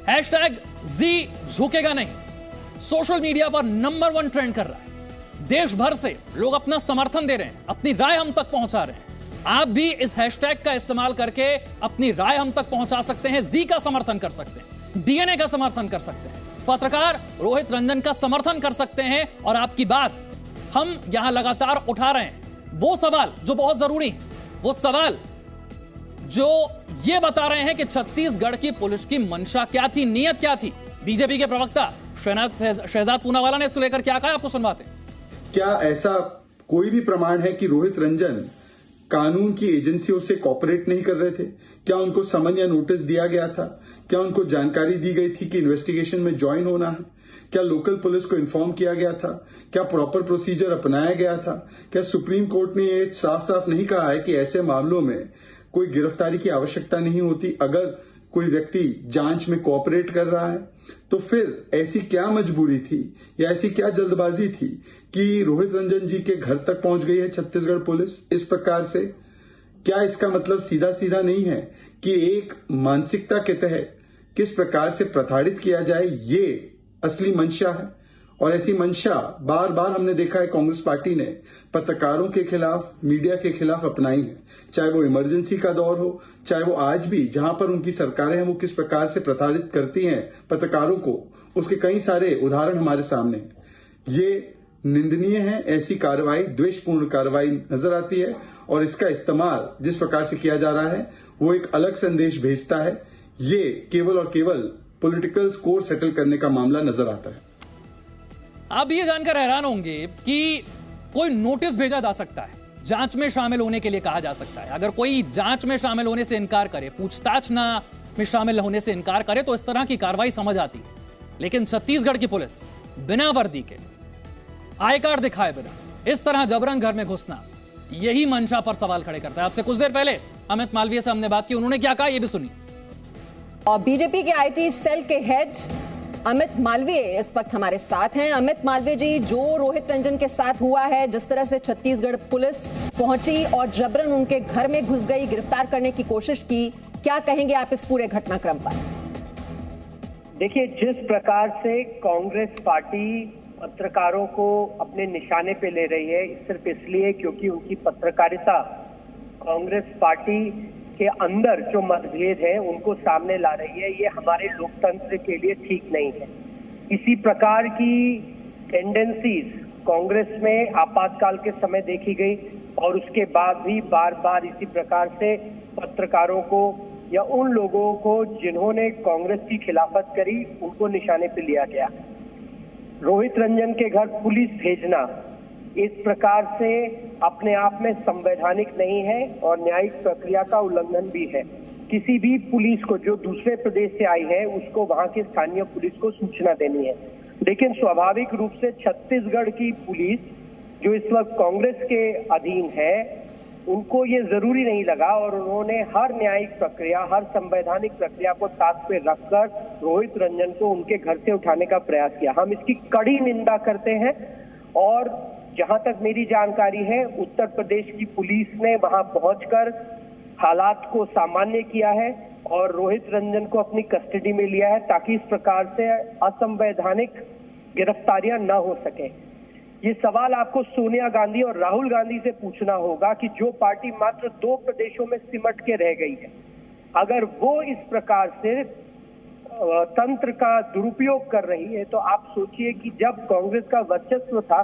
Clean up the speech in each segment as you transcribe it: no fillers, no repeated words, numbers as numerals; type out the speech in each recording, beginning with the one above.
Hashtag जी झुकेगा नहीं social media पर नंबर 1 ट्रेंड कर रहा है। देश भर से लोग अपना समर्थन दे रहे हैं, अपनी राय हम तक पहुंचा रहे हैं। आप भी इस हैशटैग का इस्तेमाल करके अपनी राय हम तक पहुंचा सकते हैं, जी का समर्थन कर सकते हैं, डीएनए का समर्थन कर सकते हैं, पत्रकार रोहित रंजन का समर्थन कर सकते हैं। और आपकी बात हम यहां लगातार उठा रहे हैं। वो सवाल जो बहुत जरूरी है, वो सवाल जो ये बता रहे हैं कि छत्तीसगढ़ की पुलिस की मंशा क्या थी, नीयत क्या थी। बीजेपी के प्रवक्ता शहजाद पूनावाला ने इसको लेकर क्या कहा, आपको सुनवाते हैं। क्या ऐसा कोई भी प्रमाण है कि रोहित रंजन कानून की एजेंसियों से कॉपरेट नहीं कर रहे थे? क्या उनको समन या नोटिस दिया गया था? क्या उनको जानकारी दी गई थी कि इन्वेस्टिगेशन में ज्वाइन होना है? क्या लोकल पुलिस को इन्फॉर्म किया गया था? क्या प्रॉपर प्रोसीजर अपनाया गया था? क्या सुप्रीम कोर्ट ने ये साफ साफ नहीं कहा है कि ऐसे मामलों में कोई गिरफ्तारी की आवश्यकता नहीं होती अगर कोई व्यक्ति जांच में कोऑपरेट कर रहा है? तो फिर ऐसी क्या मजबूरी थी या ऐसी क्या जल्दबाजी थी कि रोहित रंजन जी के घर तक पहुंच गई है छत्तीसगढ़ पुलिस इस प्रकार से? क्या इसका मतलब सीधा सीधा नहीं है कि एक मानसिकता के तहत किस प्रकार से प्रताड़ित किया जाए, ये असली मंशा है? और ऐसी मंशा बार बार हमने देखा है कांग्रेस पार्टी ने पत्रकारों के खिलाफ, मीडिया के खिलाफ अपनाई है, चाहे वो इमरजेंसी का दौर हो, चाहे वो आज भी जहां पर उनकी सरकारें हैं वो किस प्रकार से प्रताड़ित करती हैं पत्रकारों को, उसके कई सारे उदाहरण हमारे सामने हैं। ये निंदनीय है, ऐसी कार्रवाई, द्वेषपूर्ण कार्रवाई नजर आती है और इसका इस्तेमाल जिस प्रकार से किया जा रहा है वो एक अलग संदेश भेजता है। ये केवल और केवल पॉलिटिकल स्कोर सेटल करने का मामला नजर आता है। आप ये जानकर हैरान होंगे कि कोई नोटिस भेजा जा सकता है, जांच में शामिल होने के लिए कहा जा सकता है। अगर कोई जांच में शामिल होने से इनकार करे, पूछताछ ना में शामिल होने से इनकार करे तो इस तरह की कार्रवाई समझ आती है। लेकिन छत्तीसगढ़ की पुलिस बिना वर्दी के, आई कार्ड दिखाए बिना इस तरह जबरन घर में घुसना, यही मंशा पर सवाल खड़े करता है। आपसे कुछ देर पहले अमित मालवीय से हमने बात की, उन्होंने क्या कहा ये भी सुनिए। और बीजेपी के आईटी सेल के हेड अमित मालवीय इस वक्त हमारे साथ हैं। अमित मालवीय जी, जो रोहित रंजन के साथ हुआ है, जिस तरह से छत्तीसगढ़ पुलिस पहुंची और जबरन उनके घर में घुस गई, गिरफ्तार करने की कोशिश की, क्या कहेंगे आप इस पूरे घटनाक्रम पर? देखिए, जिस प्रकार से कांग्रेस पार्टी पत्रकारों को अपने निशाने पे ले रही है, सिर्फ इसलिए क्योंकि उनकी पत्रकारिता कांग्रेस पार्टी के अंदर जो मतभेद है उनको सामने ला रही है, ये हमारे लोकतंत्र के लिए ठीक नहीं है। इसी प्रकार की टेंडेंसीज कांग्रेस में आपातकाल के समय देखी गई और उसके बाद भी बार बार इसी प्रकार से पत्रकारों को या उन लोगों को जिन्होंने कांग्रेस की खिलाफत करी उनको निशाने पर लिया गया। रोहित रंजन के घर पुलिस भेजना इस प्रकार से अपने आप में संवैधानिक नहीं है और न्यायिक प्रक्रिया का उल्लंघन भी है। किसी भी पुलिस को जो दूसरे प्रदेश से आई है उसको वहां की स्थानीय पुलिस को सूचना देनी है, लेकिन स्वाभाविक रूप से छत्तीसगढ़ की पुलिस जो इस वक्त कांग्रेस के अधीन है उनको ये जरूरी नहीं लगा और उन्होंने हर न्यायिक प्रक्रिया, हर संवैधानिक प्रक्रिया को ताक पे रखकर रोहित रंजन को उनके घर से उठाने का प्रयास किया। हम इसकी कड़ी निंदा करते हैं और जहां तक मेरी जानकारी है उत्तर प्रदेश की पुलिस ने वहां पहुंचकर हालात को सामान्य किया है और रोहित रंजन को अपनी कस्टडी में लिया है ताकि इस प्रकार से असंवैधानिक गिरफ्तारियां न हो सके। ये सवाल आपको सोनिया गांधी और राहुल गांधी से पूछना होगा कि जो पार्टी मात्र 2 प्रदेशों में सिमट के रह गई है, अगर वो इस प्रकार से तंत्र का दुरुपयोग कर रही है तो आप सोचिए कि जब कांग्रेस का वर्चस्व था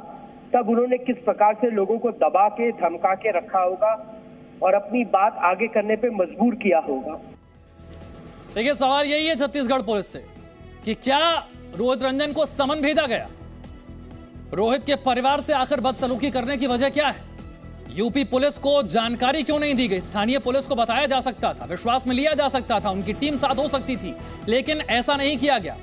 तब उन्होंने किस प्रकार से लोगों को दबा के, धमका के रखा होगा और अपनी बात आगे करने पे मजबूर किया होगा। देखिए, सवाल यही है छत्तीसगढ़ पुलिस से कि क्या रोहित रंजन को समन भेजा गया? रोहित के परिवार से आकर बदसलूकी करने की वजह क्या है? यूपी पुलिस को जानकारी क्यों नहीं दी गई? स्थानीय पुलिस को बताया जा सकता था, विश्वास में लिया जा सकता था, उनकी टीम साथ हो सकती थी, लेकिन ऐसा नहीं किया गया।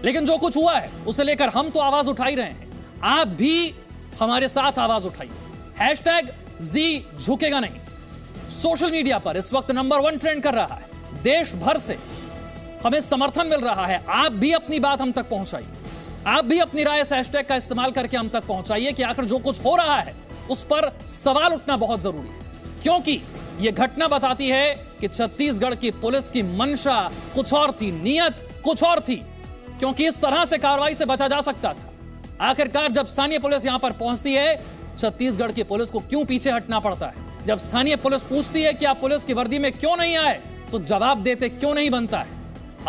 लेकिन जो कुछ हुआ है उसे लेकर हम तो आवाज उठा ही रहे हैं, आप भी हमारे साथ आवाज उठाइए। हैशटैग जी झुकेगा नहीं सोशल मीडिया पर इस वक्त नंबर 1 ट्रेंड कर रहा है। देश भर से हमें समर्थन मिल रहा है। आप भी अपनी बात हम तक पहुंचाइए, आप भी अपनी राय इस हैशटैग का इस्तेमाल करके हम तक पहुंचाइए कि आखिर जो कुछ हो रहा है उस पर सवाल उठना बहुत जरूरी है, क्योंकि यह घटना बताती है कि छत्तीसगढ़ की पुलिस की मंशा कुछ और थी, नीयत कुछ और थी, क्योंकि इस तरह से कार्रवाई से बचा जा सकता था। आखिरकार जब स्थानीय पुलिस यहां पर पहुंचती है, छत्तीसगढ़ की पुलिस को क्यों पीछे हटना पड़ता है? जब स्थानीय पुलिस पूछती है कि आप पुलिस की वर्दी में क्यों नहीं आए, तो जवाब देते क्यों नहीं बनता है?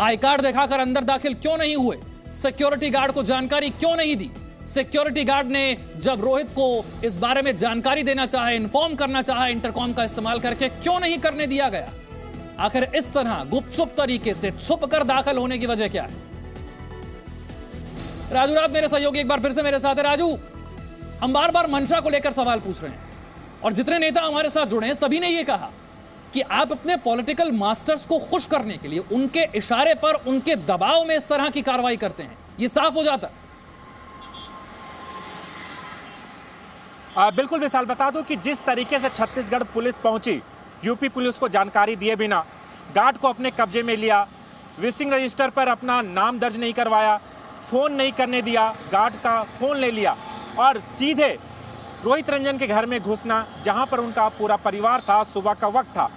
आई कार्ड दिखाकर अंदर दाखिल क्यों नहीं हुए? सिक्योरिटी गार्ड को जानकारी क्यों नहीं दी? सिक्योरिटी गार्ड ने जब रोहित को इस बारे में जानकारी देना चाहे, इन्फॉर्म करना चाहे, इंटरकॉम का इस्तेमाल करके क्यों नहीं करने दिया गया? आखिर इस तरह गुपचुप तरीके से छुपकर दाखिल होने की वजह क्या है? राजू रात मेरे सहयोगी एक बार फिर से मेरे साथ है। राजू, हम बार बार मंशा को लेकर सवाल पूछ रहे हैं और जितने नेता हमारे साथ जुड़े हैं सभी ने यह कहा कि आप अपने पॉलिटिकल मास्टर्स को खुश करने के लिए उनके इशारे पर, उनके दबाव में इस तरह की कार्रवाई करते हैं। यह साफ हो जाता है। बिल्कुल विशाल, बता दूं कि जिस तरीके से छत्तीसगढ़ पुलिस पहुंची, यूपी पुलिस को जानकारी दिए बिना गार्ड को अपने कब्जे में लिया, विजिटिंग रजिस्टर पर अपना नाम दर्ज नहीं करवाया, फोन नहीं करने दिया, गार्ड का फोन ले लिया और सीधे रोहित रंजन के घर में घुसना, जहां पर उनका पूरा परिवार था। सुबह का वक्त था।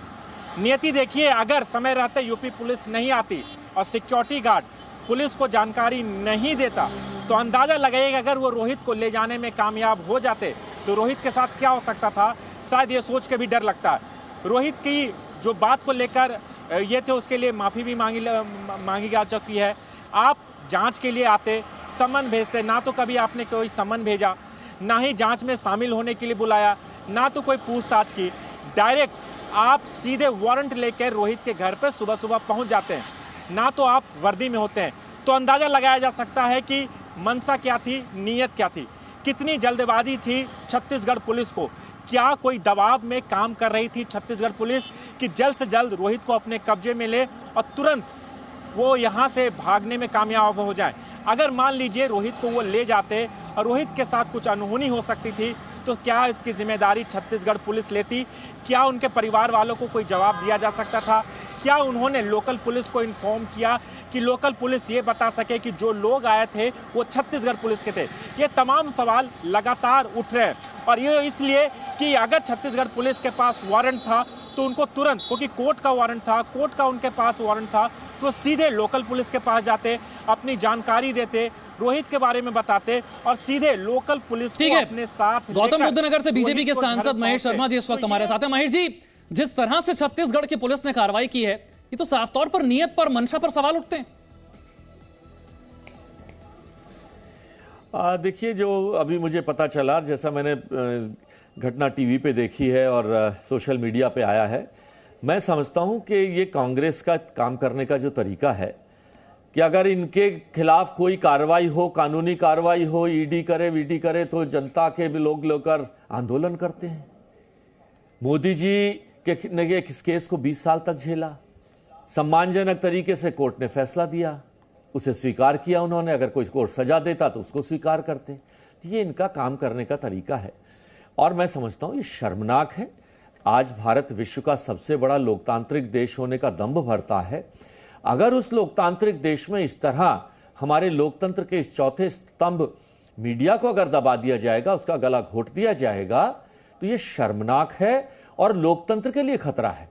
नियति देखिए, अगर समय रहते यूपी पुलिस नहीं आती और सिक्योरिटी गार्ड पुलिस को जानकारी नहीं देता, तो अंदाजा लगाइएगा अगर वो रोहित को ले जाने में कामयाब हो जाते तो रोहित के साथ क्या हो सकता था। शायद ये सोच के भी डर लगता है। रोहित की जो बात को लेकर ये थे, उसके लिए माफ़ी भी मांगी जा चुकी है। आप जांच के लिए आते, समन भेजते, ना तो कभी आपने कोई समन भेजा, ना ही जांच में शामिल होने के लिए बुलाया, ना तो कोई पूछताछ की। डायरेक्ट आप सीधे वारंट लेकर रोहित के घर पर सुबह सुबह पहुंच जाते हैं, ना तो आप वर्दी में होते हैं। तो अंदाज़ा लगाया जा सकता है कि मंशा क्या थी, नीयत क्या थी, कितनी जल्दबाजी थी छत्तीसगढ़ पुलिस को। क्या कोई दबाव में काम कर रही थी छत्तीसगढ़ पुलिस कि जल्द से जल्द रोहित को अपने कब्जे में ले और तुरंत वो यहाँ से भागने में कामयाब हो जाए। अगर मान लीजिए रोहित को वो ले जाते और रोहित के साथ कुछ अनहोनी हो सकती थी, तो क्या इसकी जिम्मेदारी छत्तीसगढ़ पुलिस लेती? क्या उनके परिवार वालों को कोई जवाब दिया जा सकता था? क्या उन्होंने लोकल पुलिस को इन्फॉर्म किया कि लोकल पुलिस ये बता सके कि जो लोग आए थे वो छत्तीसगढ़ पुलिस के थे? ये तमाम सवाल लगातार उठ रहे हैं और ये इसलिए कि अगर छत्तीसगढ़ पुलिस के पास वारंट था तो उनको तुरंत, क्योंकि कोर्ट का वारंट था, कोर्ट का उनके पास वारंट था, तो सीधे लोकल पुलिस के पास जाते, अपनी जानकारी देते, रोहित के बारे में बताते और सीधे लोकल पुलिस को अपने साथ। गौतम बुद्ध नगर से बीजेपी के सांसद महेश शर्मा जी इस वक्त हमारे साथ हैं। महेश जी, जिस तरह से छत्तीसगढ़ की पुलिस ने कार्रवाई की है, ये तो साफ तौर पर नियत पर, मंशा पर सवाल उठते हैं। देखिए, जो अभी मुझे पता चला, जैसा मैंने घटना टीवी पे देखी है और सोशल मीडिया पे आया है, मैं समझता हूं कि ये कांग्रेस का काम करने का जो तरीका है कि अगर इनके खिलाफ कोई कार्रवाई हो, कानूनी कार्रवाई हो, ईडी करे, वीडी करे, तो जनता के भी लोग लेकर आंदोलन करते हैं। मोदी जी ने इस केस को 20 साल तक झेला, सम्मानजनक तरीके से कोर्ट ने फैसला दिया, उसे स्वीकार किया उन्होंने। अगर कोई कोर्ट सजा देता तो उसको स्वीकार करते। तो ये इनका काम करने का तरीका है और मैं समझता हूँ ये शर्मनाक है। आज भारत विश्व का सबसे बड़ा लोकतांत्रिक देश होने का दंभ भरता है। अगर उस लोकतांत्रिक देश में इस तरह हमारे लोकतंत्र के इस चौथे स्तंभ मीडिया को अगर दबा दिया जाएगा, उसका गला घोट दिया जाएगा, तो ये शर्मनाक है और लोकतंत्र के लिए खतरा है।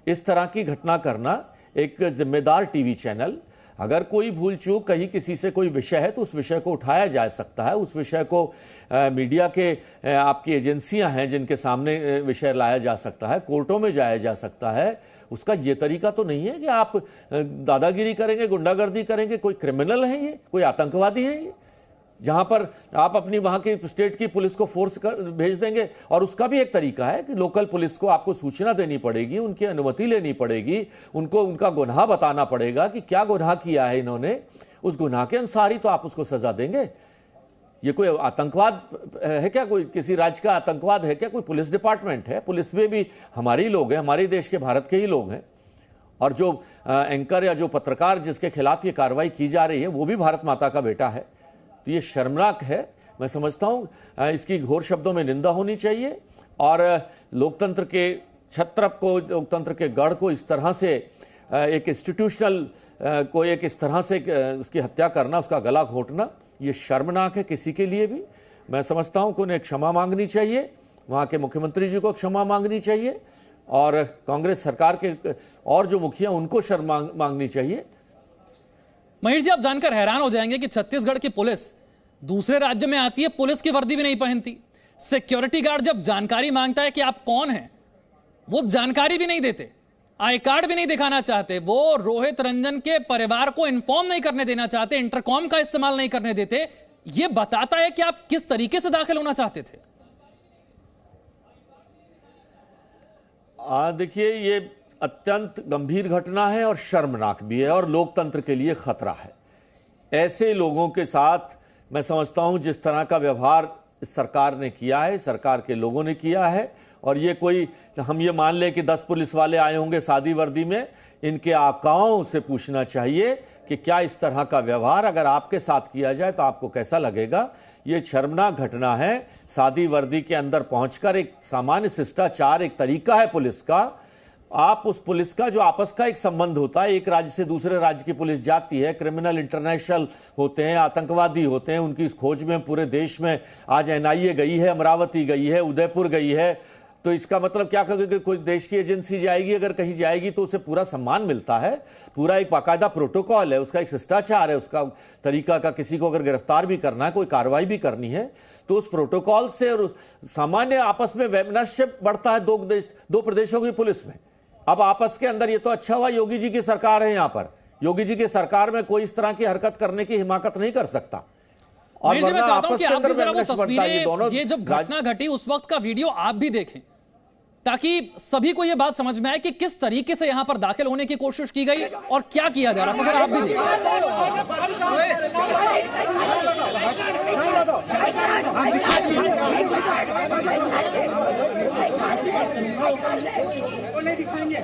इस तरह की घटना करना, एक जिम्मेदार टीवी चैनल, अगर कोई भूल चूक कहीं किसी से कोई विषय है तो उस विषय को उठाया जा सकता है, उस विषय को मीडिया के आपकी एजेंसियां हैं जिनके सामने विषय लाया जा सकता है, कोर्टों में जाया जा सकता है। उसका ये तरीका तो नहीं है कि आप दादागिरी करेंगे, गुंडागर्दी करेंगे। कोई क्रिमिनल है ये, कोई आतंकवादी है ये, जहां पर आप अपनी वहां की स्टेट की पुलिस को फोर्स कर भेज देंगे। और उसका भी एक तरीका है कि लोकल पुलिस को आपको सूचना देनी पड़ेगी, उनकी अनुमति लेनी पड़ेगी, उनको उनका गुनाह बताना पड़ेगा कि क्या गुनाह किया है इन्होंने, उस गुनाह के अनुसार ही तो आप उसको सजा देंगे। ये कोई आतंकवाद है क्या? कोई किसी राज्य का आतंकवाद है क्या? कोई पुलिस डिपार्टमेंट है, पुलिस में भी हमारे ही लोग हैं, हमारे देश के, भारत के ही लोग हैं। और जो एंकर या जो पत्रकार जिसके खिलाफ ये कार्रवाई की जा रही है वो भी भारत माता का बेटा है। तो ये शर्मनाक है। मैं समझता हूं इसकी घोर शब्दों में निंदा होनी चाहिए और लोकतंत्र के छत्र को, लोकतंत्र के गढ़ को इस तरह से एक इंस्टीट्यूशनल को एक इस तरह से उसकी हत्या करना, उसका गला घोटना, ये शर्मनाक है किसी के लिए भी। मैं समझता हूं कि उन्हें क्षमा मांगनी चाहिए, वहां के मुख्यमंत्री जी को क्षमा मांगनी चाहिए और कांग्रेस सरकार के और जो मुखिया उनको क्षमा मांगनी चाहिए। महेश जी, आप जानकर हैरान हो जाएंगे कि छत्तीसगढ़ की पुलिस दूसरे राज्य में आती है, पुलिस की वर्दी भी नहीं पहनती। सिक्योरिटी गार्ड जब जानकारी मांगता है कि आप कौन हैं, वो जानकारी भी नहीं देते, आई कार्ड भी नहीं दिखाना चाहते, वो रोहित रंजन के परिवार को इन्फॉर्म नहीं करने देना चाहते, इंटरकॉम का इस्तेमाल नहीं करने देते। ये बताता है कि आप किस तरीके से दाखिल होना चाहते थे। देखिए, ये अत्यंत गंभीर घटना है और शर्मनाक भी है और लोकतंत्र के लिए खतरा है। ऐसे लोगों के साथ मैं समझता हूं जिस तरह का व्यवहार इस सरकार ने किया है, सरकार के लोगों ने किया है, और ये कोई हम ये मान लें कि 10 पुलिस वाले आए होंगे सादी वर्दी में, इनके आकाओं से पूछना चाहिए कि क्या इस तरह का व्यवहार अगर आपके साथ किया जाए तो आपको कैसा लगेगा। ये शर्मनाक घटना है। सादी वर्दी के अंदर पहुंचकर एक सामान्य शिष्टाचार, एक तरीका है पुलिस का, आप उस पुलिस का जो आपस का एक संबंध होता है, एक राज्य से दूसरे राज्य की पुलिस जाती है, क्रिमिनल इंटरनेशनल होते हैं, आतंकवादी होते हैं, उनकी इस खोज में पूरे देश में आज एनआईए गई है, अमरावती गई है, उदयपुर गई है, तो इसका मतलब क्या कहोगे कि कोई देश की एजेंसी जाएगी, अगर कहीं जाएगी तो उसे पूरा सम्मान मिलता है, पूरा एक बाकायदा प्रोटोकॉल है, उसका एक शिष्टाचार है, उसका तरीका का। किसी को अगर गिरफ्तार भी करना है, कोई कार्रवाई भी करनी है, तो उस प्रोटोकॉल से और सामान्य आपस में वैमनस्य बढ़ता है दो प्रदेशों की पुलिस में। अब आपस के अंदर ये तो अच्छा हुआ योगी जी की सरकार है, यहां पर योगी जी की सरकार में कोई इस तरह की हरकत करने की हिमाकत नहीं कर सकता। और मैं चाहता हूं कि आप भी जरा वो तस्वीरें, ये जब घटना घटी उस वक्त का वीडियो आप भी देखें, ताकि सभी को यह बात समझ में आए कि किस तरीके से यहां पर दाखिल होने की कोशिश की गई और क्या किया जा रहा था। सर, आप भी देखें।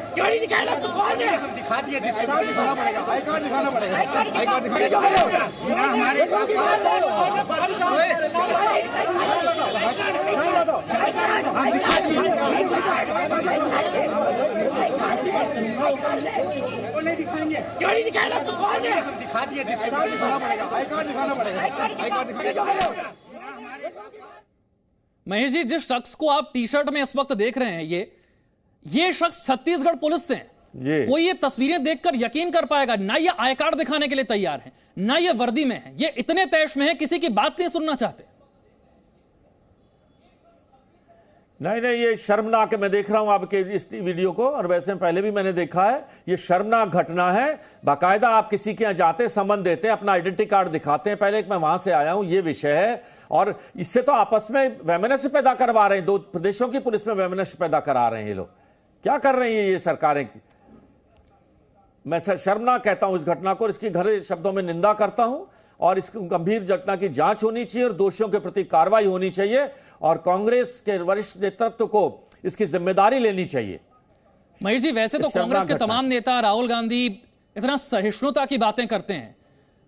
क्यों नहीं दिखाएगा? तो कौन है? हम दिखा दिए, दिखाना पड़ेगा, आई कार्ड दिखाना पड़ेगा, आई कार्ड दिखाएगा हमारे वो नहीं दिखाएंगे। क्यों नहीं दिखाएगा? तो कौन है? हम दिखा दिए, दिखाना पड़ेगा, आई कार्ड दिखाना पड़ेगा, आई कार्ड दिखाएगा। महेश जी, जिस शख्स को आप टी शर्ट में इस वक्त देख रहे हैं, ये शख्स छत्तीसगढ़ पुलिस से हैं। कोई ये तस्वीरें देखकर यकीन कर पाएगा? ना ये आई कार्ड दिखाने के लिए तैयार है, ना ये वर्दी में है, ये इतने तैश में है, किसी की बात नहीं सुनना चाहते। नहीं, ये शर्मनाक है। मैं देख रहा हूं आपके इस वीडियो को, और वैसे पहले भी मैंने देखा है। ये शर्मनाक घटना है। बाकायदा आप किसी के यहां जाते, समन देते हैं, अपना आइडेंटिटी कार्ड दिखाते हैं, पहले मैं वहां से आया हूं, ये विषय है। और इससे तो आपस में वैमनस्य पैदा करवा रहे हैं, दो प्रदेशों की पुलिस में वैमनस्य पैदा करा रहे हैं ये लोग। क्या कर रही हैं ये सरकारें? मैं शर्मनाक कहता हूं इस घटना को, इसकी घरे शब्दों में निंदा करता हूं, और इस गंभीर घटना की जांच होनी चाहिए और दोषियों के प्रति कार्रवाई होनी चाहिए, और कांग्रेस के वरिष्ठ नेतृत्व को इसकी जिम्मेदारी लेनी चाहिए। महेश जी, वैसे तो कांग्रेस के तमाम नेता, राहुल गांधी, इतना सहिष्णुता की बातें करते हैं,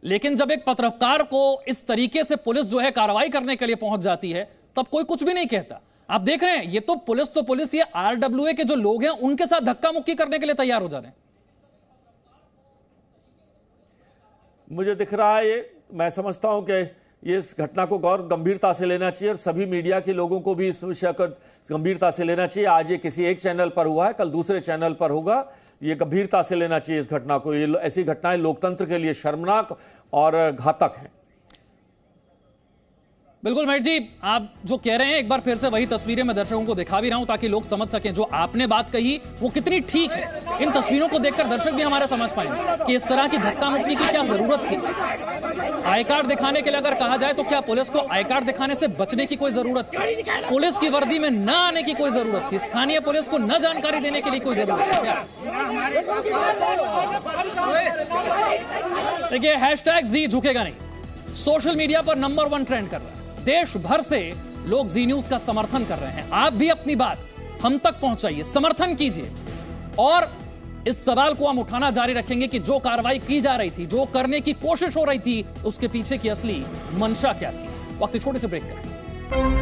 लेकिन जब एक पत्रकार को इस तरीके से पुलिस जो है कार्रवाई करने के लिए पहुंच जाती है, तब कोई कुछ भी नहीं कहता। आप देख रहे हैं, ये तो पुलिस, ये आरडब्ल्यूए के जो लोग हैं उनके साथ धक्का मुक्की करने के लिए तैयार हो जा रहे हैं। मुझे दिख रहा है ये, मैं समझता हूं कि ये इस घटना को गौर गंभीरता से लेना चाहिए, और सभी मीडिया के लोगों को भी इस विषय को गंभीरता से लेना चाहिए। आज ये किसी एक चैनल पर हुआ है, कल दूसरे चैनल पर होगा। ये गंभीरता से लेना चाहिए इस घटना को। ये ऐसी घटनाएं लोकतंत्र के लिए शर्मनाक और घातक हैं। बिल्कुल महेश जी, आप जो कह रहे हैं, एक बार फिर से वही तस्वीरें मैं दर्शकों को दिखा भी रहा हूं, ताकि लोग समझ सकें जो आपने बात कही वो कितनी ठीक है। इन तस्वीरों को देखकर दर्शक भी हमारा समझ पाएंगे कि इस तरह की धक्का मुक्की की क्या जरूरत थी। आई कार्ड दिखाने के लिए अगर कहा जाए तो क्या पुलिस को आई कार्ड दिखाने से बचने की कोई जरूरत थी? पुलिस की वर्दी में न आने की कोई जरूरत थी? स्थानीय पुलिस को न जानकारी देने के लिए कोई जरूरत थी क्या? देखिए, हैशटैग जी झुकेगा नहीं सोशल मीडिया पर नंबर 1 ट्रेंड कर रहा है। देश भर से लोग जी न्यूज का समर्थन कर रहे हैं। आप भी अपनी बात हम तक पहुंचाइए, समर्थन कीजिए, और इस सवाल को हम उठाना जारी रखेंगे कि जो कार्रवाई की जा रही थी, जो करने की कोशिश हो रही थी, उसके पीछे की असली मंशा क्या थी। वक्त छोटे से ब्रेक का।